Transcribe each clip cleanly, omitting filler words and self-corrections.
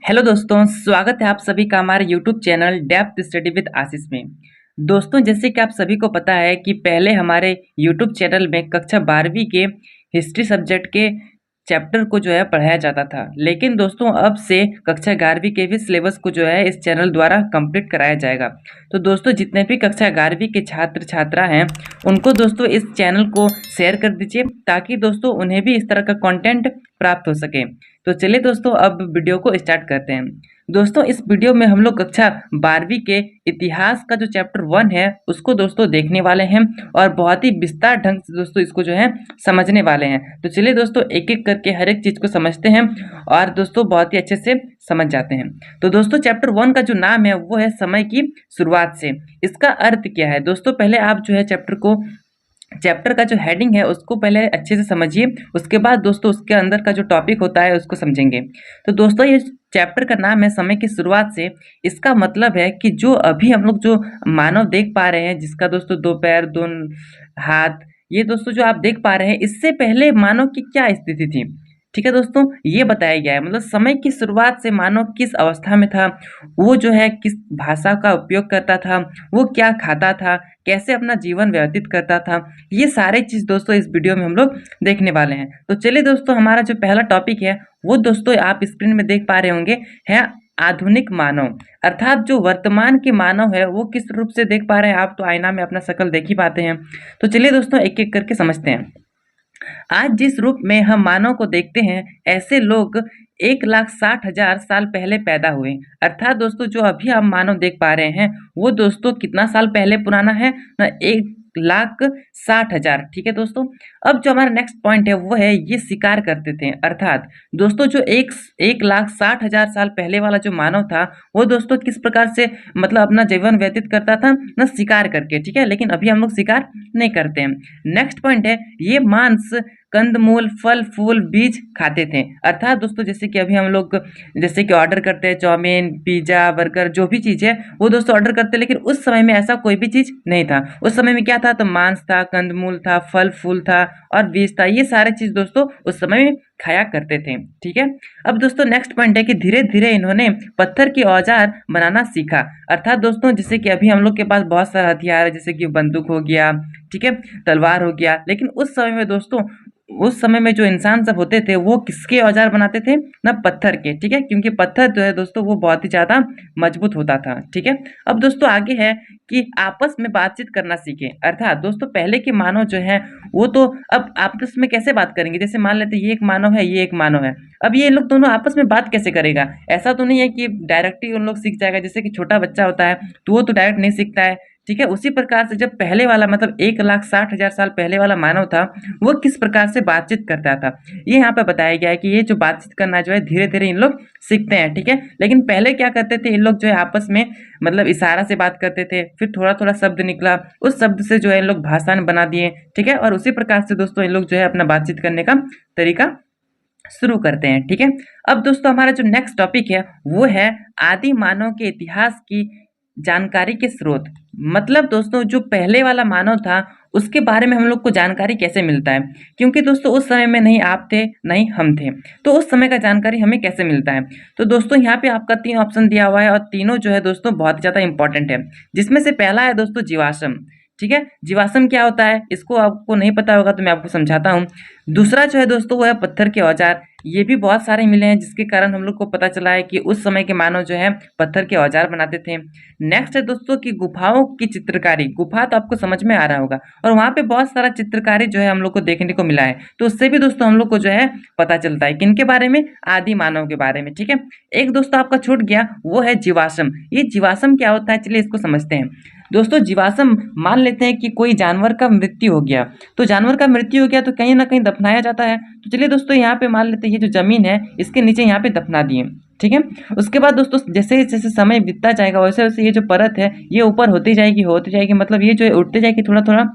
Hello दोस्तों, स्वागत है आप सभी का हमारे YouTube channel depth study with Ashish में। दोस्तों, जैसे कि आप सभी को पता है कि पहले हमारे यूट्यूब चैनल में कक्षा 12वीं के हिस्ट्री सब्जेक्ट के चैप्टर को जो है पढ़ाया जाता था, लेकिन दोस्तों अब से कक्षा 11वीं के भी सिलेबस को जो है इस चैनल द्वारा कंप्लीट कराया जाएगा। तो दोस्तों, जितने भी कक्षा 11वीं के छात्र छात्रा हैं उनको दोस्तों इस चैनल को शेयर कर दीजिए, ताकि दोस्तों उन्हें भी इस तरह का कंटेंट प्राप्त हो सके। तो चलिए दोस्तों, अब वीडियो को स्टार्ट करते हैं। दोस्तों, इस वीडियो में हम लोग कक्षा 12वीं के इतिहास का जो चैप्टर 1 है उसको दोस्तों देखने वाले हैं और बहुत ही विस्तार ढंग से दोस्तों इसको जो है समझने वाले हैं। तो चलिए दोस्तों, एक एक करके हर एक चीज को समझते हैं और दोस्तों बहुत ही अच्छे से समझ जाते हैं। तो दोस्तों, चैप्टर 1 का जो नाम है वो है समय की शुरुआत से। इसका अर्थ क्या है दोस्तों, पहले आप जो है चैप्टर का जो हेडिंग है उसको पहले अच्छे से समझिए, उसके बाद दोस्तों उसके अंदर का जो टॉपिक होता है उसको समझेंगे। तो दोस्तों, ये चैप्टर का नाम है समय की शुरुआत से। इसका मतलब है कि जो अभी हम लोग जो मानव देख पा रहे हैं, जिसका दोस्तों 2 पैर 2 हाथ, ये दोस्तों जो आप देख पा रहे हैं, इससे पहले मानव की क्या स्थिति थी, ठीक है दोस्तों, ये बताया गया है। मतलब समय की शुरुआत से मानव किस अवस्था में था, वो जो है किस भाषा का उपयोग करता था, वो क्या खाता था, कैसे अपना जीवन व्यतीत करता था, ये सारे चीज दोस्तों इस वीडियो में हम लोग देखने वाले हैं। तो चलिए दोस्तों, हमारा जो पहला टॉपिक है वो दोस्तों आप स्क्रीन में देख पा रहे होंगे, है आधुनिक मानव। अर्थात जो वर्तमान के मानव है वो किस रूप से देख पा रहे हैं। आप तो आईना में अपना शक्ल देख ही पाते हैं। तो चलिए दोस्तों, एक एक करके समझते हैं। आज जिस रूप में हम मानव को देखते हैं, ऐसे लोग 1,60,000 साल पहले पैदा हुए। अर्थात दोस्तों जो अभी हम मानव देख पा रहे हैं वो दोस्तों कितना साल पहले पुराना है ना, 1,60,000। ठीक है दोस्तों, अब जो हमारा नेक्स्ट पॉइंट है वो है ये शिकार करते थे। अर्थात दोस्तों जो 1,60,000 साल पहले वाला जो मानव था वो दोस्तों किस प्रकार से मतलब अपना जीवन व्यतीत करता था ना, शिकार करके। ठीक है, लेकिन अभी हम लोग शिकार नहीं करते हैं। नेक्स्ट पॉइंट है ये मांस, कंदमूल, फल फूल, बीज खाते थे। अर्थात दोस्तों जैसे कि अभी हम लोग जैसे कि ऑर्डर करते हैं चाउमीन, पिज्जा, बर्गर, जो भी चीज है वो दोस्तों ऑर्डर करते हैं, लेकिन उस समय में ऐसा कोई भी चीज नहीं था। उस समय में क्या था, तो मांस था, कंदमूल था, फल फूल था और बीज था। ये सारे चीज दोस्तों उस समय में खाया करते थे। ठीक है, अब दोस्तों नेक्स्ट पॉइंट है कि धीरे धीरे इन्होंने पत्थर के औजार बनाना सीखा। अर्थात दोस्तों जैसे कि अभी हम लोग के पास बहुत सारे हथियार है, जैसे कि बंदूक हो गया, ठीक है, तलवार हो गया, लेकिन उस समय में दोस्तों उस समय में जो इंसान सब होते थे वो किसके औजार बनाते थे ना, पत्थर के। ठीक है, क्योंकि पत्थर जो है दोस्तों वो बहुत ही ज्यादा मजबूत होता था। ठीक है, अब दोस्तों आगे है कि आपस में बातचीत करना सीखे। अर्थात दोस्तों पहले के मानव जो है वो तो अब आपस में कैसे बात करेंगे, जैसे मान लेते ये एक मानव है, ये एक मानव है, अब ये लोग दोनों आपस में बात कैसे करेगा। ऐसा तो नहीं है कि डायरेक्टली उन लोग सीख जाएगा, जैसे कि छोटा बच्चा होता है तो वो तो डायरेक्ट नहीं सीखता है। ठीक है, उसी प्रकार से जब पहले वाला मतलब 1,60,000 साल पहले वाला मानव था वो किस प्रकार से बातचीत करता था, ये यहाँ पे बताया गया है कि ये जो बातचीत करना जो है धीरे धीरे इन लोग सीखते हैं। ठीक है, लेकिन पहले क्या करते थे इन लोग जो है आपस में मतलब इशारा से बात करते थे, फिर थोड़ा थोड़ा शब्द निकला, उस शब्द से जो है इन लोग भाषा बना दिए। ठीक है, और उसी प्रकार से दोस्तों इन लोग जो है अपना बातचीत करने का तरीका शुरू करते हैं। ठीक है, अब दोस्तों हमारा जो नेक्स्ट टॉपिक है वो है आदि मानव के इतिहास की जानकारी के स्रोत। मतलब दोस्तों जो पहले वाला मानव था उसके बारे में हम लोग को जानकारी कैसे मिलता है, क्योंकि दोस्तों उस समय में नहीं आप थे नहीं हम थे, तो उस समय का जानकारी हमें कैसे मिलता है। तो दोस्तों यहाँ पे आपका 3 ऑप्शन दिया हुआ है और तीनों जो है दोस्तों बहुत ज़्यादा इंपॉर्टेंट है, जिसमें से पहला है दोस्तों जीवाश्म। ठीक है, जीवाश्म क्या होता है इसको आपको नहीं पता होगा तो मैं आपको समझाता हूँ। दूसरा जो है दोस्तों वो है पत्थर के औजार। ये भी बहुत सारे मिले हैं जिसके कारण हम लोग को पता चला है कि उस समय के मानव जो है पत्थर के औजार बनाते थे। नेक्स्ट है दोस्तों की गुफाओं की चित्रकारी। गुफा तो आपको समझ में आ रहा होगा, और वहाँ पे बहुत सारा चित्रकारी जो है हम लोग को देखने को मिला है, तो उससे भी दोस्तों हम लोग को जो है पता चलता है किनके बारे में, आदि मानव के बारे में। ठीक है, एक दोस्तों आपका छूट गया वो है जीवाश्म। ये जीवाश्म क्या होता है चलिए इसको समझते हैं। दोस्तों जीवाश्म मान लेते हैं कि कोई जानवर का मृत्यु हो गया, तो जानवर का मृत्यु हो गया तो कहीं ना कहीं दफनाया जाता है। तो चलिए दोस्तों यहाँ पे मान लेते हैं ये जो जमीन है इसके नीचे यहाँ पे दफना दिए। ठीक है, उसके बाद दोस्तों जैसे जैसे समय बीतता जाएगा वैसे वैसे ये जो परत है ये ऊपर होती जाएगी, मतलब ये जो है उठते जाएगी थोड़ा थोड़ा।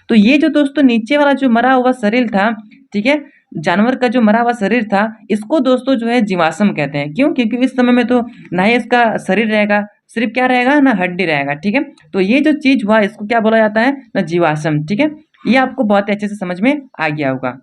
तो ये जो दोस्तों नीचे वाला जो मरा हुआ शरीर था, ठीक है, जानवर का जो मरा हुआ शरीर था, इसको दोस्तों जो है जीवाश्म कहते हैं। क्यों, क्योंकि इस समय में तो ना ही इसका शरीर रहेगा, सिर्फ क्या रहेगा ना हड्डी रहेगा। ठीक है, तो ये जो चीज हुआ इसको क्या बोला जाता है ना, जीवाश्म। ठीक है, ये आपको बहुत अच्छे से समझ में आ गया होगा।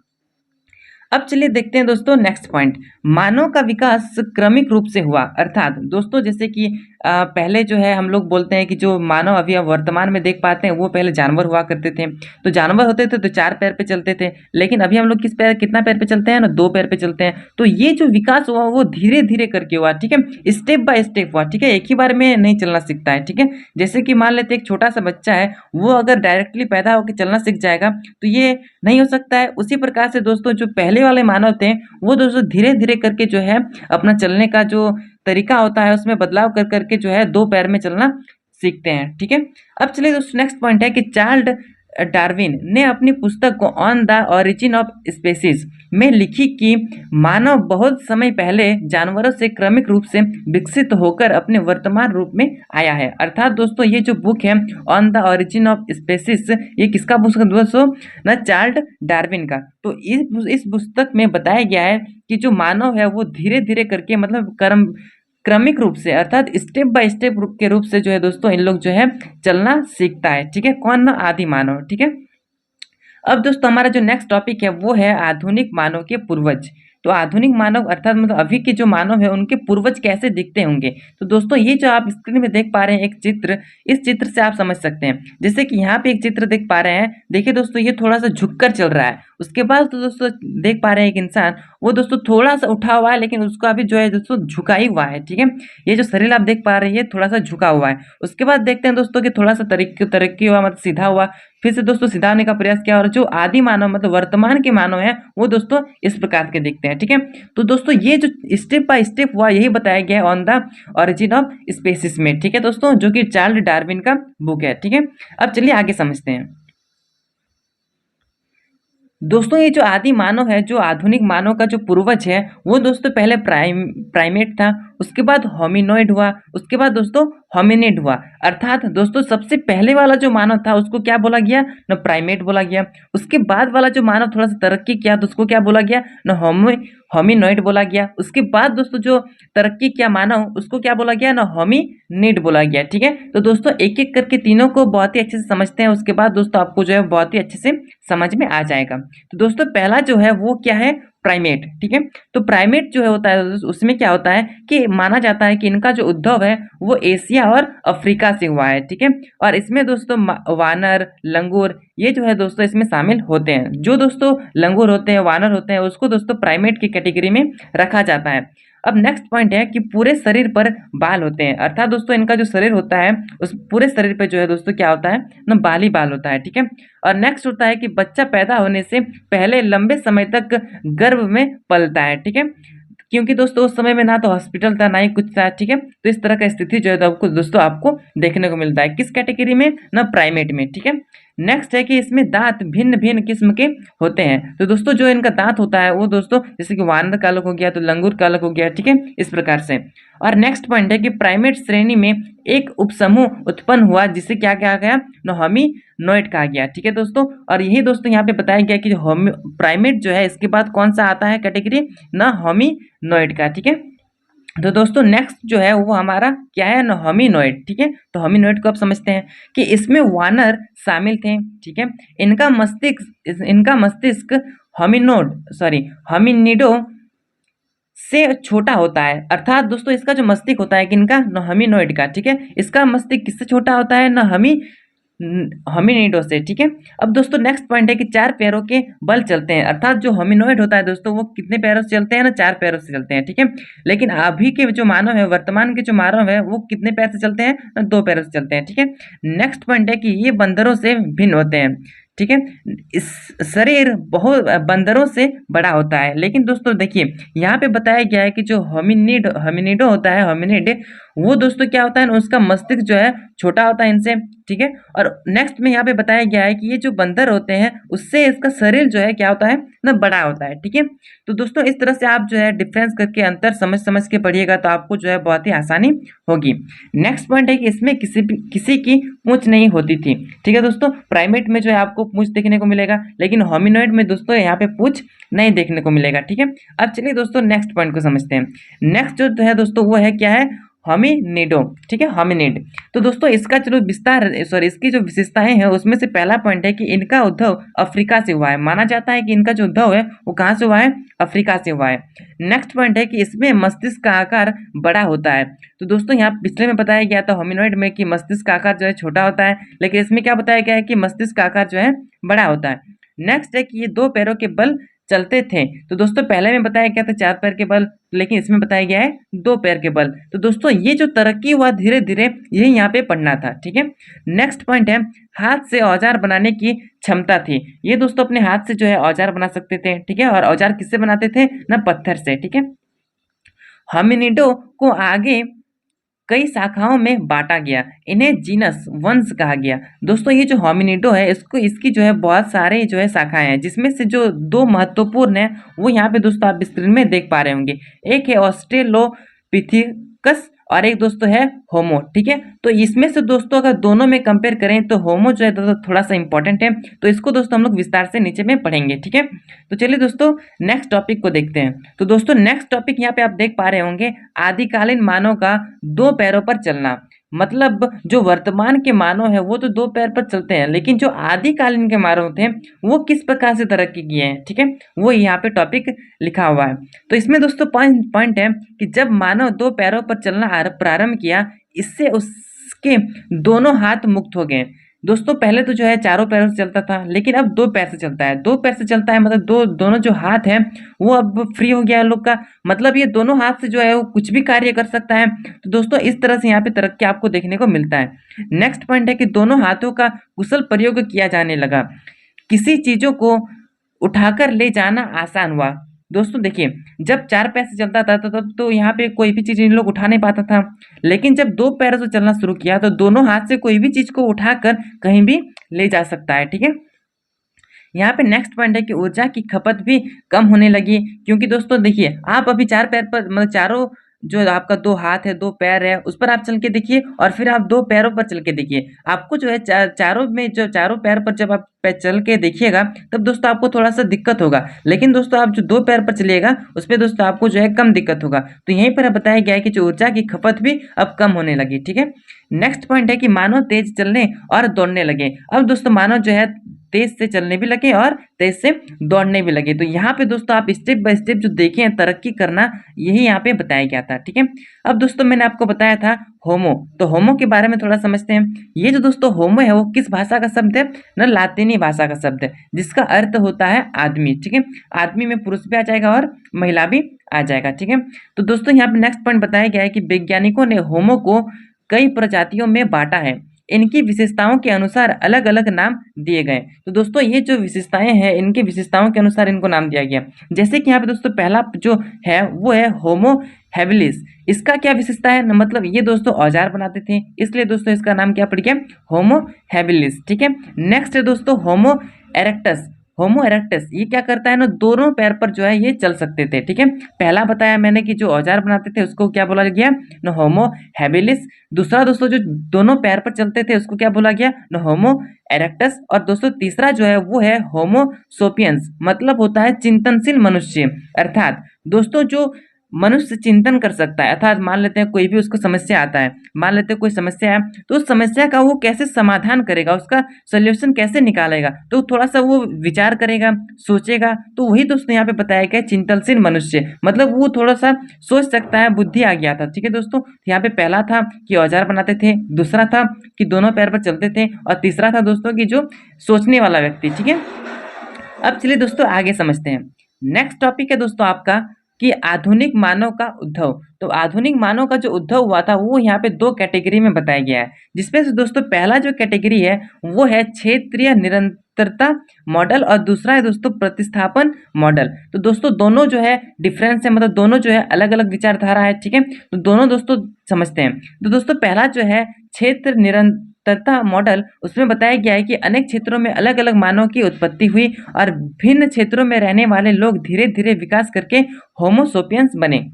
अब चलिए देखते हैं दोस्तों नेक्स्ट पॉइंट। मानव का विकास क्रमिक रूप से हुआ, अर्थात दोस्तों जैसे कि पहले जो है हम लोग बोलते हैं कि जो मानव अभी अब वर्तमान में देख पाते हैं वो पहले जानवर हुआ करते थे। तो जानवर होते थे तो 4 पैर पे चलते थे, लेकिन अभी हम लोग कितना पैर पे चलते हैं ना, 2 पैर पे चलते हैं। तो ये जो विकास हुआ वो धीरे धीरे करके हुआ, ठीक है, स्टेप बाय स्टेप हुआ, ठीक है, एक ही बार में नहीं चलना सीखता है, ठीक है। जैसे कि मान लेते एक छोटा सा बच्चा है, वो अगर डायरेक्टली पैदा होकर चलना सीख जाएगा तो ये नहीं हो सकता है। उसी प्रकार से दोस्तों जो पहले वाले मानव थे वो दोस्तों धीरे धीरे करके जो है अपना चलने का जो तरीका होता है उसमें बदलाव कर करके जो है 2 पैर में चलना सीखते हैं, ठीक है। अब चलिए दोस्तों नेक्स्ट पॉइंट है कि चार्ल्स डार्विन ने अपनी पुस्तक को on the origin of species में लिखी कि मानव बहुत समय पहले जानवरों से क्रमिक रूप से विकसित होकर अपने वर्तमान रूप में आया है। अर्थात दोस्तों ये जो बुक है on the origin of species, ये किसका पुस्तक दोस्तों ना, चार्ल्स डार्विन का। तो इस पुस्तक में बताया गया है कि जो मानव है वो धीरे धीरे करके मतलब क्रमिक रूप से अर्थात स्टेप बाय स्टेप के रूप से जो है दोस्तों इन लोग जो है चलना सीखता है, ठीक है। कौन ना, आदि मानव, ठीक है। अब दोस्तों हमारा जो नेक्स्ट टॉपिक है वो है आधुनिक मानव के पूर्वज। तो आधुनिक मानव अर्थात मतलब अभी के जो मानव है उनके पूर्वज कैसे दिखते होंगे। तो दोस्तों ये जो आप स्क्रीन में देख पा रहे हैं एक चित्र, इस चित्र से आप समझ सकते हैं। जैसे कि यहाँ पे एक चित्र देख पा रहे हैं, देखिए दोस्तों ये थोड़ा सा झुककर चल रहा है। उसके बाद तो दोस्तों देख पा रहे हैं एक इंसान, वो दोस्तों थोड़ा सा उठा हुआ है लेकिन उसका अभी जो है दोस्तों झुका ही हुआ है, ठीक है। ये जो शरीर आप देख पा रहे हैं थोड़ा सा झुका हुआ है। उसके बाद देखते हैं दोस्तों कि थोड़ा सा तरक्की हुआ, मतलब सीधा हुआ, फिर से दोस्तों सीधा होने का प्रयास किया, और जो आदि मानव मतलब वर्तमान के मानव है वो दोस्तों इस प्रकार के दिखते हैं, ठीक है। तो दोस्तों ये जो स्टेप बाय स्टेप हुआ यही बताया गया है on the origin of species में, ठीक है दोस्तों, जो कि चार्ल्स डार्विन का बुक है, ठीक है। अब चलिए आगे समझते हैं। दोस्तों ये जो आदि मानव है, जो आधुनिक मानव का जो पूर्वज है वो दोस्तों पहले प्राइमेट था, उसके बाद होमिनोइड हुआ, उसके बाद दोस्तों होमिनिड हुआ। अर्थात दोस्तों सबसे पहले वाला जो मानव था उसको क्या बोला गया न, प्राइमेट बोला गया। उसके बाद वाला जो मानव थोड़ा सा तरक्की किया तो उसको क्या बोला गया न, होमिनोइड बोला गया। उसके बाद दोस्तों जो तरक्की किया मानव उसको क्या बोला गया न, होमिनिड बोला गया, ठीक है। तो दोस्तों एक एक करके तीनों को बहुत ही अच्छे से समझते हैं, उसके बाद दोस्तों आपको जो है बहुत ही अच्छे से समझ में आ जाएगा। तो दोस्तों पहला जो है वो क्या है, प्राइमेट, ठीक है। तो प्राइमेट जो है होता है उसमें क्या होता है कि माना जाता है कि इनका जो उद्भव है वो एशिया और अफ्रीका से हुआ है, ठीक है। और इसमें दोस्तों वानर, लंगूर ये जो है दोस्तों इसमें शामिल होते हैं। जो दोस्तों लंगूर होते हैं, वानर होते हैं, उसको दोस्तों प्राइमेट की कैटेगरी में रखा जाता है। अब नेक्स्ट पॉइंट है कि पूरे शरीर पर बाल होते हैं, अर्थात दोस्तों इनका जो शरीर होता है उस पूरे शरीर पे जो है दोस्तों क्या होता है ना, बाल ही बाल होता है, ठीक है। और नेक्स्ट होता है कि बच्चा पैदा होने से पहले लंबे समय तक गर्भ में पलता है, ठीक है, क्योंकि दोस्तों उस समय में ना तो हॉस्पिटल था ना ही कुछ था, ठीक है। तो इस तरह का स्थिति जो है आपको दोस्तों आपको देखने को मिलता है किस कैटेगरी में ना, प्राइमेट में, ठीक है। नेक्स्ट है कि इसमें दांत भिन्न भिन्न किस्म के होते हैं। तो दोस्तों जो इनका दांत होता है वो दोस्तों जैसे कि वानर का अलग हो गया तो लंगूर का अलग हो गया, ठीक है, इस प्रकार से। और नेक्स्ट पॉइंट है कि प्राइमेट श्रेणी में एक उपसमूह उत्पन्न हुआ जिसे क्या कहा गया, होमिनोइड कहा गया, ठीक है दोस्तों। और यही दोस्तों यहाँ पे बताया गया कि प्राइमेट जो है इसके बाद कौन सा आता है कैटेगरी ना, होमिनोइड का, ठीक है। तो दोस्तों नेक्स्ट जो है वो हमारा क्या है ना, होमिनोइड, ठीक है। तो होमिनोइड को आप समझते हैं कि इसमें वानर शामिल थे, ठीक है। इनका मस्तिष्क होमिनिडो से छोटा होता है। अर्थात दोस्तों इसका जो मस्तिष्क होता है कि इनका होमिनोइड का, ठीक है, इसका मस्तिष्क किससे छोटा होता है ना, होमिनिडो से, ठीक है। अब दोस्तों नेक्स्ट पॉइंट है कि 4 पैरों के बल चलते हैं। अर्थात जो होमिनोइड होता है दोस्तों वो कितने पैरों से चलते हैं ना, 4 पैरों से चलते हैं, ठीक है। लेकिन अभी के जो मानव है, वर्तमान के जो मानव है वो कितने पैर से चलते हैं, 2 पैरों से चलते हैं, ठीक है। नेक्स्ट पॉइंट है कि ये बंदरों से भिन्न होते हैं, ठीक है। इस शरीर बहुत बंदरों से बड़ा होता है। लेकिन दोस्तों देखिए यहाँ पे बताया गया है कि जो होमिनिडो होता है, होमिनिड, वो दोस्तों क्या होता है ना, उसका मस्तिष्क जो है छोटा होता है इनसे, ठीक है। और नेक्स्ट में यहाँ पे बताया गया है कि ये जो बंदर होते हैं उससे इसका शरीर जो है क्या होता है ना, बड़ा होता है, ठीक है। तो दोस्तों इस तरह से आप जो है डिफरेंस करके अंतर समझ समझ के पढ़िएगा तो आपको जो है बहुत ही आसानी होगी। नेक्स्ट पॉइंट है कि इसमें किसी की पूंछ नहीं होती थी, ठीक है दोस्तों। प्राइमेट में जो है आपको पूंछ देखने को मिलेगा, लेकिन होमिनोइड में दोस्तों यहाँ पे पूंछ नहीं देखने को मिलेगा, ठीक है। अब चलिए दोस्तों नेक्स्ट पॉइंट को समझते हैं। नेक्स्ट जो है दोस्तों वो है क्या है, होमिनिडो, ठीक है, होमिनिड। तो दोस्तों इसका चलो इसकी जो विशेषताएं हैं उसमें से पहला पॉइंट है कि इनका उद्भव अफ्रीका से हुआ है। माना जाता है कि इनका जो उद्भव है वो कहाँ से हुआ है, अफ्रीका से हुआ है। नेक्स्ट पॉइंट है कि इसमें मस्तिष्क का आकार बड़ा होता है। तो दोस्तों यहाँ पिछले में बताया गया था होमिनॉइड में कि मस्तिष्क का आकार जो है छोटा होता है, लेकिन इसमें क्या बताया गया है कि मस्तिष्क का आकार जो है बड़ा होता है। नेक्स्ट है कि ये 2 पैरों के बल चलते थे। तो दोस्तों पहले में बताया गया था 4 पैर के बल, लेकिन इसमें बताया गया है 2 पैर के बल। तो दोस्तों ये जो तरक्की हुआ धीरे धीरे यही यहाँ पे पढ़ना था, ठीक है। नेक्स्ट पॉइंट है हाथ से औजार बनाने की क्षमता थी। ये दोस्तों अपने हाथ से जो है औजार बना सकते थे, ठीक है, और औजार किससे बनाते थे ना, पत्थर से, ठीक है। होमिनिडो को आगे कई शाखाओं में बांटा गया, इन्हें जीनस वंश कहा गया। दोस्तों ये जो होमिनिडो है इसकी जो है बहुत सारे जो है शाखाएं हैं, जिसमें से जो 2 महत्वपूर्ण है वो यहाँ पे दोस्तों आप स्क्रीन में देख पा रहे होंगे। एक है ऑस्ट्रेलोपिथेकस और एक दोस्तों है होमो, ठीक है। तो इसमें से दोस्तों अगर दोनों में कंपेयर करें तो होमो जो है दोस्तों थोड़ा सा इंपॉर्टेंट है, तो इसको दोस्तों हम लोग विस्तार से नीचे में पढ़ेंगे, ठीक है। तो चलिए दोस्तों नेक्स्ट टॉपिक को देखते हैं। तो दोस्तों नेक्स्ट टॉपिक यहाँ पे आप देख पा रहे होंगे आदिकालीन मानव का 2 पैरों पर चलना। मतलब जो वर्तमान के मानव है वो तो 2 पैर पर चलते हैं, लेकिन जो आदिकालीन के मानव थे वो किस प्रकार से तरक्की किए हैं, ठीक है, वो यहाँ पे टॉपिक लिखा हुआ है। तो इसमें दोस्तों पॉइंट है कि जब मानव 2 पैरों पर चलना प्रारंभ किया, इससे उसके दोनों हाथ मुक्त हो गए। दोस्तों पहले तो जो है 4 पैरों से चलता था, लेकिन अब 2 पैर से चलता है। 2 पैर से चलता है मतलब दोनों जो हाथ है वो अब फ्री हो गया लोग का, मतलब ये दोनों हाथ से जो है वो कुछ भी कार्य कर सकता है। तो दोस्तों इस तरह से यहाँ पे तरक्की आपको देखने को मिलता है। नेक्स्ट पॉइंट है कि दोनों हाथों का कुशल प्रयोग किया जाने लगा, किसी चीजों को उठाकर ले जाना आसान हुआ। दोस्तों देखिए जब 4 पैर से चलता था तो तब तो यहाँ पे कोई भी चीज इन लोग उठा नहीं पाता था, लेकिन जब 2 पैरों से चलना शुरू किया तो दोनों हाथ से कोई भी चीज को उठाकर कहीं भी ले जा सकता है, ठीक है। यहाँ पे नेक्स्ट पॉइंट है कि ऊर्जा की खपत भी कम होने लगी, क्योंकि दोस्तों देखिए आप अभी 4 पैर पर मतलब चारों जो आपका 2 हाथ है 2 पैर है उस पर आप चल के देखिए, और फिर आप 2 पैरों पर चल के देखिए, आपको जो है चारों में जो चारों पैर पर जब आप चल के देखिएगा तब दोस्तों आपको थोड़ा सा दिक्कत होगा, लेकिन दोस्तों आप जो 2 पैर पर चलिएगा उस पर दोस्तों आपको जो है कम दिक्कत होगा। तो यहीं पर बताया गया है कि जो ऊर्जा की खपत भी अब कम होने लगी, ठीक है। नेक्स्ट पॉइंट है कि मानव तेज चलने और दौड़ने लगे। अब दोस्तों मानव जो है तेज से चलने भी लगे और तेज से दौड़ने भी लगे। तो यहाँ पे दोस्तों आप स्टेप बाय स्टेप जो देखें तरक्की करना यही यहाँ पे बताया गया था, ठीक है। अब दोस्तों मैंने आपको बताया था होमो, तो होमो के बारे में थोड़ा समझते हैं। ये जो दोस्तों होमो है वो किस भाषा का शब्द है ना, लातीनी भाषा का शब्द है, जिसका अर्थ होता है आदमी, ठीक है। आदमी में पुरुष भी आ जाएगा और महिला भी आ जाएगा, ठीक है। तो दोस्तों यहाँ पे नेक्स्ट पॉइंट बताया गया है कि वैज्ञानिकों ने होमो को कई प्रजातियों में बांटा है, इनकी विशेषताओं के अनुसार अलग अलग नाम दिए गए। तो दोस्तों ये जो विशेषताएं हैं इनकी विशेषताओं के अनुसार इनको नाम दिया गया। जैसे कि यहाँ पे दोस्तों पहला जो है वो है होमो हैबिलिस। इसका क्या विशेषता है, मतलब ये दोस्तों औजार बनाते थे, इसलिए दोस्तों इसका नाम क्या पड़ गया, होमो हैबिलिस, ठीक है। नेक्स्ट है दोस्तों होमो इरेक्टस। होमो इरेक्टस ये क्या करता है ना, दोनों पैर पर जो है ये चल सकते थे, ठीक है। पहला बताया मैंने कि जो औजार बनाते थे उसको क्या बोला गया ना, होमो हैबिलिस। दूसरा दोस्तों जो दोनों पैर पर चलते थे उसको क्या बोला गया ना, होमो इरेक्टस। और दोस्तों तीसरा जो है वो है होमो सोपियंस, मतलब होता है चिंतनशील मनुष्य। अर्थात दोस्तों जो मनुष्य चिंतन कर सकता है, अर्थात मान लेते हैं कोई भी उसको समस्या आता है, मान लेते हैं कोई समस्या है तो उस समस्या का वो कैसे समाधान करेगा, उसका सोल्यूशन कैसे निकालेगा, तो थोड़ा सा वो विचार करेगा, सोचेगा। तो वही दोस्तों यहाँ पे बताया गया चिंतनशील मनुष्य, मतलब वो थोड़ा सा सोच सकता है, बुद्धि आ गया था, ठीक है दोस्तों। यहाँ पे पहला था कि औजार बनाते थे, दूसरा था कि दोनों पैर पर चलते थे, और तीसरा था दोस्तों कि जो सोचने वाला व्यक्ति, ठीक है। अब चलिए दोस्तों आगे समझते हैं। नेक्स्ट टॉपिक है दोस्तों आपका कि आधुनिक मानव का उद्भव। तो आधुनिक मानव का जो उद्भव हुआ था वो यहाँ पे 2 कैटेगरी में बताया गया है, जिसमें से दोस्तों पहला जो कैटेगरी है वो है क्षेत्रीय निरंतरता मॉडल, और दूसरा है दोस्तों प्रतिस्थापन मॉडल। तो दोस्तों दोनों जो है डिफरेंस है, मतलब दोनों जो है अलग अलग विचारधारा है, ठीक है। तो दोनों दोस्तों समझते हैं। तो दोस्तों पहला जो है क्षेत्र निरंतरता मॉडल, उसमें बताया गया है कि अनेक क्षेत्रों में अलग अलग मानव की उत्पत्ति हुई और भिन्न क्षेत्रों में रहने वाले लोग धीरे धीरे विकास करके होमो सोपियंस बने।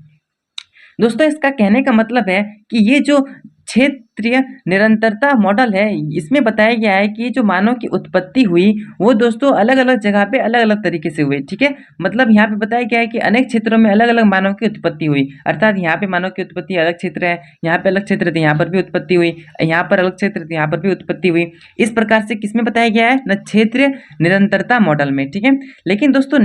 दोस्तों इसका कहने का मतलब है कि ये जो क्षेत्रीय निरंतरता मॉडल है, इसमें बताया गया है कि जो मानव की उत्पत्ति हुई वो दोस्तों अलग अलग जगह पे अलग अलग तरीके से हुई। ठीक है, मतलब यहाँ पे बताया गया है कि अनेक क्षेत्रों में अलग अलग मानव की उत्पत्ति हुई, अर्थात यहाँ पे मानव की उत्पत्ति अलग क्षेत्र है, यहाँ पे अलग क्षेत्र थे, यहाँ पर भी उत्पत्ति हुई, यहाँ पर अलग क्षेत्र थे, यहाँ पर भी उत्पत्ति हुई। इस प्रकार से किसमें बताया गया है न, क्षेत्रीय निरंतरता मॉडल में। ठीक है, लेकिन दोस्तों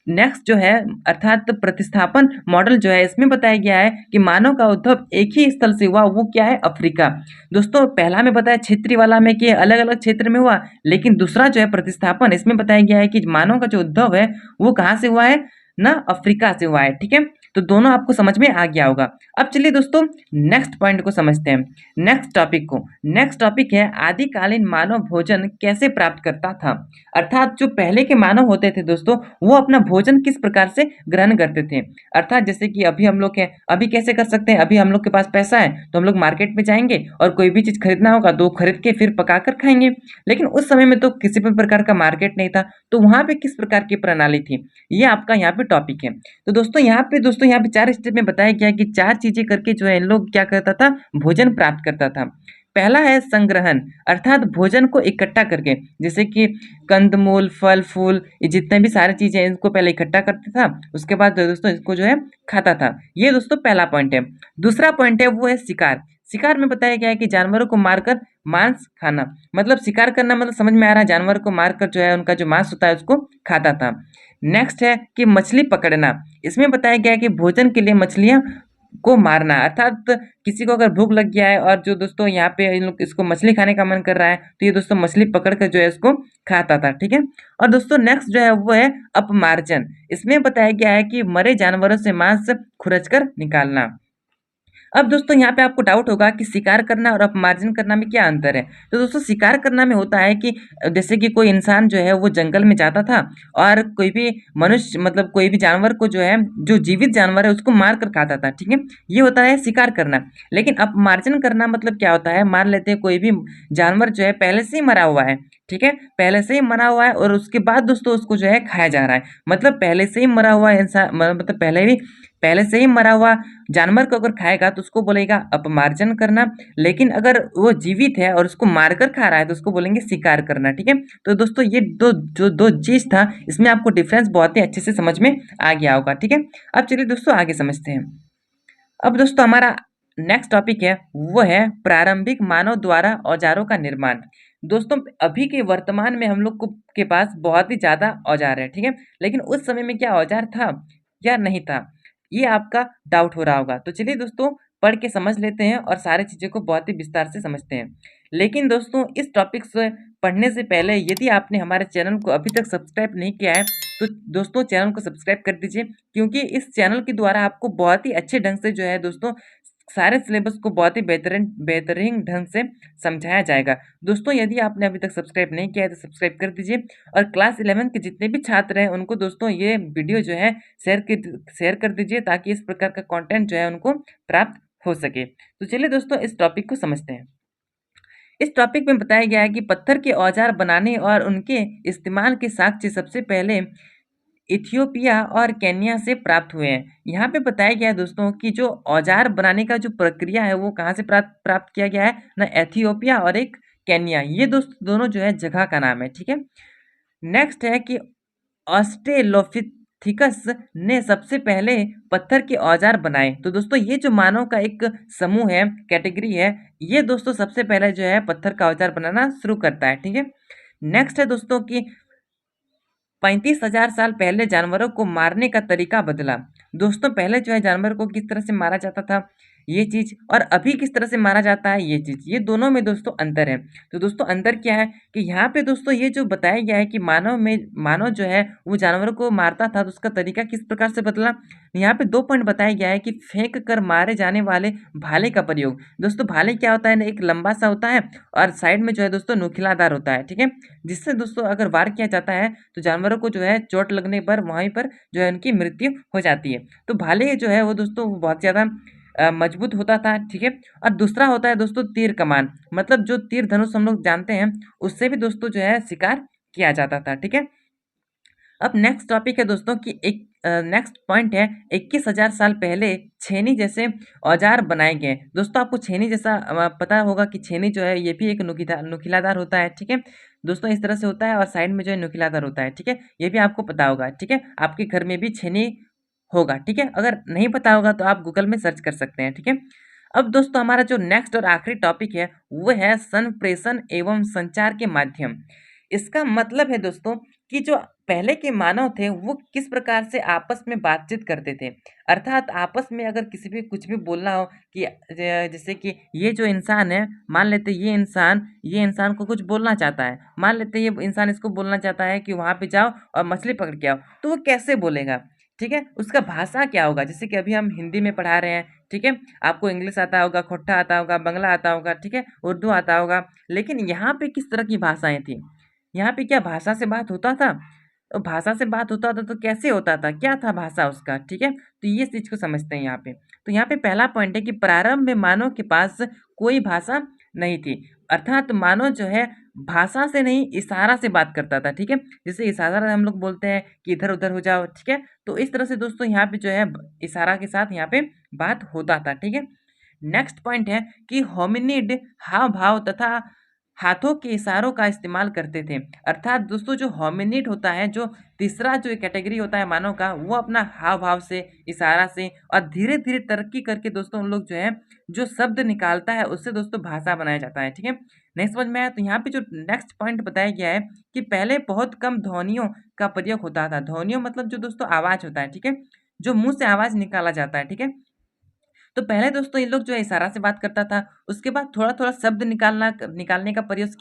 नेक्स्ट जो है अर्थात प्रतिस्थापन मॉडल जो है, इसमें बताया गया है कि मानव का उद्भव एक ही स्थल से हुआ, वो क्या है, अफ्रीका। दोस्तों पहला में बताया क्षेत्रीय वाला में कि अलग अलग क्षेत्र में हुआ, लेकिन दूसरा जो है प्रतिस्थापन, इसमें बताया गया है कि मानव का जो उद्भव है वो कहाँ से हुआ है ना, अफ्रीका से हुआ है। ठीक है, तो दोनों आपको समझ में आ गया होगा। अब चलिए दोस्तों नेक्स्ट पॉइंट को समझते हैं, नेक्स्ट टॉपिक को। नेक्स्ट टॉपिक है आदिकालीन मानव भोजन कैसे प्राप्त करता था, अर्थात जो पहले के मानव होते थे दोस्तों, वो अपना भोजन किस प्रकार से ग्रहण करते थे। अर्थात जैसे कि अभी हम लोग हैं, अभी कैसे कर सकते हैं, अभी हम लोग के पास पैसा है तो हम लोग मार्केट में जाएंगे और कोई भी चीज खरीदना होगा तो खरीद के फिर पका कर खाएंगे। लेकिन उस समय में तो किसी भी प्रकार का मार्केट नहीं था, तो वहां पे किस प्रकार की प्रणाली थी, ये आपका यहाँ पे टॉपिक है। तो दोस्तों यहाँ पे 4 स्टेप में बताया गया कि 4 चीजें करके जो है इन लोग क्या करता था, भोजन प्राप्त करता था। पहला है संग्रहण, अर्थात भोजन को इकट्ठा करके, जैसे कि कंदमूल, फल फूल, ये जितने भी सारी चीजें इनको पहले इकट्ठा करता था, उसके बाद दोस्तों इसको जो है खाता था। ये दोस्तों पहला पॉइंट है। दूसरा पॉइंट है वो है शिकार। शिकार में बताया गया है कि जानवरों को मारकर मांस खाना, मतलब शिकार करना, मतलब समझ में आ रहा है, जानवर को मारकर जो है उनका जो मांस होता है उसको खाता था। नेक्स्ट है कि मछली पकड़ना, इसमें बताया गया है कि भोजन के लिए मछलियां को मारना, अर्थात किसी को अगर भूख लग गया है और जो दोस्तों यहाँ पे इन लोग इसको मछली खाने का मन कर रहा है, तो ये दोस्तों मछली पकड़ कर जो है इसको खाता था। ठीक है, और दोस्तों नेक्स्ट जो है वो है अपमार्जन। इसमें बताया गया है कि मरे जानवरों से मांस खुरच कर निकालना। अब दोस्तों यहाँ पे आपको डाउट होगा कि शिकार करना और अपमार्जन करना में क्या अंतर है। तो दोस्तों शिकार करना में होता है कि जैसे कि कोई इंसान जो है वो जंगल में जाता था और कोई भी मनुष्य, मतलब कोई भी जानवर को जो है, जो जीवित जानवर है उसको मार कर खाता था। ठीक है, ये होता है शिकार करना। लेकिन अपमार्जन करना मतलब क्या होता है, मान लेते हैं कोई भी जानवर जो है पहले से ही मरा हुआ है, ठीक है, पहले से ही मरा हुआ है और उसके बाद दोस्तों उसको जो है खाया जा रहा है, मतलब पहले से ही मरा हुआ इंसान, मतलब पहले से ही मरा हुआ जानवर को अगर खाएगा तो उसको बोलेगा अपमार्जन करना। लेकिन अगर वो जीवित है और उसको मारकर खा रहा है तो उसको बोलेंगे शिकार करना। ठीक है, तो दोस्तों ये दो चीज था, इसमें आपको डिफरेंस बहुत ही अच्छे से समझ में आ गया होगा। ठीक है, अब चलिए दोस्तों आगे समझते हैं। अब दोस्तों हमारा नेक्स्ट टॉपिक है वो है प्रारंभिक मानव द्वारा औजारों का निर्माण। दोस्तों अभी के वर्तमान में हम लोग को के पास बहुत ही ज्यादा औजार है, ठीक है, लेकिन उस समय में क्या औजार था या नहीं था, ये आपका डाउट हो रहा होगा। तो चलिए दोस्तों पढ़ के समझ लेते हैं और सारी चीज़ों को बहुत ही विस्तार से समझते हैं। लेकिन दोस्तों इस टॉपिक से पढ़ने से पहले यदि आपने हमारे चैनल को अभी तक सब्सक्राइब नहीं किया है तो दोस्तों चैनल को सब्सक्राइब कर दीजिए, क्योंकि इस चैनल के द्वारा आपको बहुत ही अच्छे ढंग से जो है दोस्तों सारे सिलेबस को बहुत ही बेहतरीन ढंग से समझाया जाएगा। दोस्तों यदि आपने अभी तक सब्सक्राइब नहीं किया है तो सब्सक्राइब कर दीजिए, और क्लास 11 के जितने भी छात्र हैं उनको दोस्तों ये वीडियो जो है शेयर कर दीजिए, ताकि इस प्रकार का कंटेंट जो है उनको प्राप्त हो सके। तो चलिए दोस्तों इस टॉपिक को समझते हैं। इस टॉपिक में बताया गया है कि पत्थर के औजार बनाने और उनके इस्तेमाल के साक्ष्य सबसे पहले इथियोपिया और केन्या से प्राप्त हुए हैं। यहाँ पे बताया गया है दोस्तों कि जो औजार बनाने का जो प्रक्रिया है वो कहाँ से प्राप्त किया गया है ना, एथियोपिया और एक केन्या, ये दोनों जो है जगह का नाम है। ठीक है, नेक्स्ट है कि ऑस्ट्रेलोपिथेकस ने सबसे पहले पत्थर के औजार बनाए। तो दोस्तों ये जो मानव का एक समूह है, कैटेगरी है, ये दोस्तों सबसे पहले जो है पत्थर का औजार बनाना शुरू करता है। ठीक है, नेक्स्ट है दोस्तों कि 35,000 साल पहले जानवरों को मारने का तरीका बदला। दोस्तों पहले जो है जानवर को किस तरह से मारा जाता था ये चीज, और अभी किस तरह से मारा जाता है ये चीज, ये दोनों में दोस्तों अंतर है। तो दोस्तों अंतर क्या है कि यहाँ पे दोस्तों ये जो बताया गया है कि मानव जो है वो जानवरों को मारता था, तो उसका तरीका किस प्रकार से बदला। यहाँ पे 2 पॉइंट बताया गया है कि फेंक कर मारे जाने वाले भाले का प्रयोग। दोस्तों भाले क्या होता है ना, एक लंबा सा होता है और साइड में जो है दोस्तों नुकीलादार होता है। ठीक है, जिससे दोस्तों अगर वार किया जाता है तो जानवरों को जो है चोट लगने पर वहीं पर जो है उनकी मृत्यु हो जाती है। तो भाले जो है वो दोस्तों बहुत ज़्यादा मजबूत होता था। ठीक है, और दूसरा होता है दोस्तों तीर कमान, मतलब जो तीर धनुष हम लोग जानते हैं उससे भी दोस्तों जो है शिकार किया जाता था। ठीक है, अब नेक्स्ट टॉपिक है दोस्तों कि एक नेक्स्ट पॉइंट है 21,000 साल पहले छेनी जैसे औजार बनाए गए। दोस्तों आपको छेनी जैसा पता होगा कि छेनी जो है ये भी एक नुकीलादार होता है, ठीक है दोस्तों, इस तरह से होता है और साइड में जो है नुकीलादार होता है, ठीक है, ये भी आपको पता होगा, ठीक है, आपके घर में भी छेनी होगा, ठीक है, अगर नहीं पता होगा तो आप गूगल में सर्च कर सकते हैं, ठीक है। अब दोस्तों हमारा जो नेक्स्ट और आखिरी टॉपिक है वो है संप्रेषण एवं संचार के माध्यम। इसका मतलब है दोस्तों कि जो पहले के मानव थे वो किस प्रकार से आपस में बातचीत करते थे, अर्थात आपस में अगर किसी भी कुछ भी बोलना हो कि जैसे कि ये जो इंसान है, मान लेते ये इंसान को कुछ बोलना चाहता है, मान लेते ये इंसान इसको बोलना चाहता है कि वहाँ पे जाओ और मछली पकड़ के आओ, तो वो कैसे बोलेगा, ठीक है, उसका भाषा क्या होगा, जैसे कि अभी हम हिंदी में पढ़ा रहे हैं, ठीक है, आपको इंग्लिश आता होगा, खोट्टा आता होगा, बंगला आता होगा, ठीक है, उर्दू आता होगा, लेकिन यहाँ पे किस तरह की भाषाएं थी, यहाँ पे क्या भाषा से बात होता था, तो भाषा से बात होता था तो कैसे होता था, क्या था भाषा उसका, ठीक है, तो ये चीज को समझते हैं यहाँ पे। तो यहाँ पे पहला पॉइंट है कि प्रारंभ में मानव के पास कोई भाषा नहीं थी, अर्थात मानव जो है भाषा से नहीं इशारा से बात करता था, ठीक है, जैसे इशारा हम लोग बोलते हैं कि इधर उधर हो जाओ, ठीक है, तो इस तरह से दोस्तों यहाँ पे जो है इशारा के साथ यहाँ पे बात होता था, ठीक है। नेक्स्ट पॉइंट है कि होमिनिड हाव भाव तथा हाथों के इशारों का इस्तेमाल करते थे, अर्थात दोस्तों जो होमिनिड होता है, जो तीसरा जो कैटेगरी होता है मानव का, वो अपना हाव भाव से, इशारा से और धीरे धीरे तरक्की करके दोस्तों उन लोग जो है जो शब्द निकालता है उससे दोस्तों भाषा बनाया जाता है, ठीक है। नहीं समझ में आया तो यहाँ पे जो नेक्स्ट पॉइंट बताया गया है कि पहले बहुत कम ध्वनियों का प्रयोग होता था, ध्वनियों मतलब जो दोस्तों आवाज होता है, ठीक है, जो मुंह से आवाज निकाला जाता है, ठीक है, तो पहले दोस्तों ये लोग जो है इशारा से बात करता था, उसके बाद थोड़ा-थोड़ा शब्द निकालने का प्रयास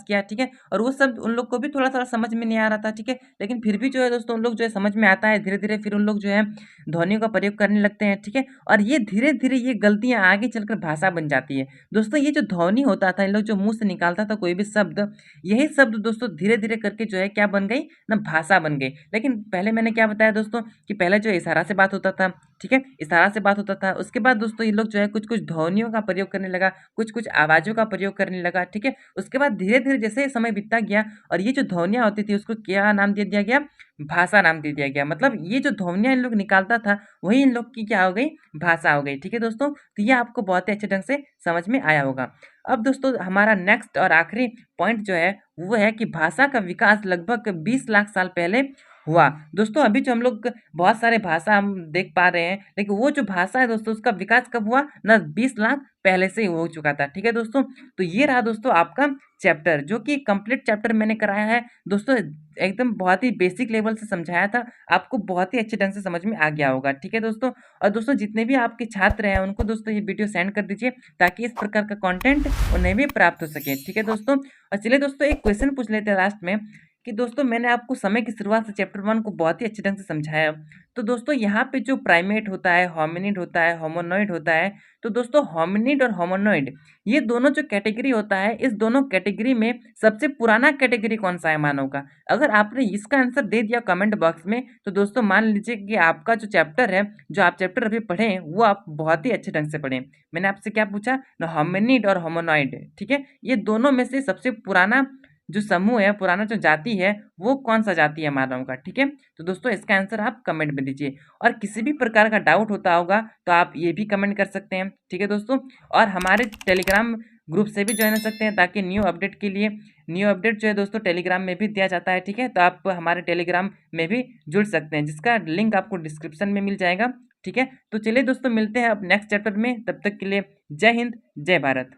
किया, ठीक है? और वो शब्द उन लोग को भी थोड़ा-थोड़ा समझ में नहीं आ रहा था, ठीक है? लेकिन फिर भी जो है दोस्तों उन लोग जो है समझ में आता है, धीरे-धीरे फिर उन लोग जो है ध्वनियों का प्रयोग करने लगते हैं, ठीक है? और ये धीरे-धीरे ये गलतियाँ आगे चलकर भाषा बन जाती है। दोस्तों ये जो ध्वनि होता था, इन लोग जो मुँह से निकालता था कोई भी शब्द, यही शब्द दोस्तों धीरे-धीरे करके जो है क्या बन गई ना भाषा बन गई। लेकिन पहले मैंने क्या बताया दोस्तों कि पहले जो है इशारा से बात होता था, ठीक है? इशारा से बात होता था, उसके बाद दोस्तों ये लोग जो है कुछ-कुछ ध्वनियों का प्रयोग करने लगा, कुछ-कुछ आवाज़ों का प्रयोग करने लगा, ठीक है? उसके बाद धीरे-धीरे जैसे समय बीतता गया और ये जो ध्वनियाँ होती थी उसको क्या नाम दे दिया गया? भाषा नाम दे दिया गया। मतलब ये जो ध्वनियाँ इन लोग निकालता था, वही इन लोग की क्या हो गई? भाषा हो गई, ठीक है दोस्तों? तो ये आपको बहुत ही अच्छे ढंग से समझ में आया होगा। अब दोस्तों हमारा नेक्स्ट और आखिरी पॉइंट जो है, वो है कि भाषा का विकास लगभग 20 लाख साल पहले हुआ। दोस्तों अभी जो हम लोग बहुत सारे भाषा हम देख पा रहे हैं, लेकिन वो जो भाषा है दोस्तों उसका विकास कब हुआ ना 20 लाख पहले से ही हो चुका था, ठीक है दोस्तों। तो ये रहा दोस्तों आपका चैप्टर, जो कि कंप्लीट चैप्टर मैंने कराया है दोस्तों, एकदम बहुत ही बेसिक लेवल से समझाया था, आपको बहुत ही अच्छे ढंग से समझ में आ गया होगा, ठीक है दोस्तों। और दोस्तों जितने भी आपके छात्र हैं उनको दोस्तों ये वीडियो सेंड कर दीजिए ताकि इस प्रकार का कंटेंट उन्हें भी प्राप्त हो सके, ठीक है दोस्तों। और चलिए दोस्तों एक क्वेश्चन पूछ लेते हैं लास्ट में कि दोस्तों मैंने आपको समय की शुरुआत से चैप्टर 1 को बहुत ही अच्छे ढंग से समझाया। तो दोस्तों यहाँ पे जो प्राइमेट होता है, होमिनिड होता है, होमोनॉइड होता है, तो दोस्तों होमिनिड और होमोनॉइड ये दोनों जो कैटेगरी होता है, इस दोनों कैटेगरी में सबसे पुराना कैटेगरी कौन सा है मानव का? अगर आपने इसका आंसर दे दिया कमेंट बॉक्स में, तो दोस्तों मान लीजिए कि आपका जो चैप्टर है, जो आप चैप्टर अभी पढ़े हैं, वो आप बहुत ही अच्छे ढंग से पढ़े। मैंने आपसे क्या पूछा ना, होमिनिड और होमोनॉइड, ठीक है? ये दोनों में से सबसे पुराना जो समूह है, पुराना जो जाति है, वो कौन-सा जाति है मानव का, ठीक है? तो दोस्तों इसका आंसर आप कमेंट में दीजिए और किसी भी प्रकार का डाउट होता होगा, तो आप ये भी कमेंट कर सकते हैं, ठीक है दोस्तों? और हमारे टेलीग्राम ग्रुप से भी जॉइन हो सकते हैं ताकि न्यू अपडेट जो है दोस्तों टेलीग्राम में भी दिया जाता है, ठीक है? तो आप हमारे टेलीग्राम में भी जुड़ सकते हैं, जिसका लिंक आपको डिस्क्रिप्शन में मिल जाएगा, ठीक है? तो चलिए दोस्तों मिलते हैं अब नेक्स्ट चैप्टर में, तब तक के लिए जय हिंद, जय भारत।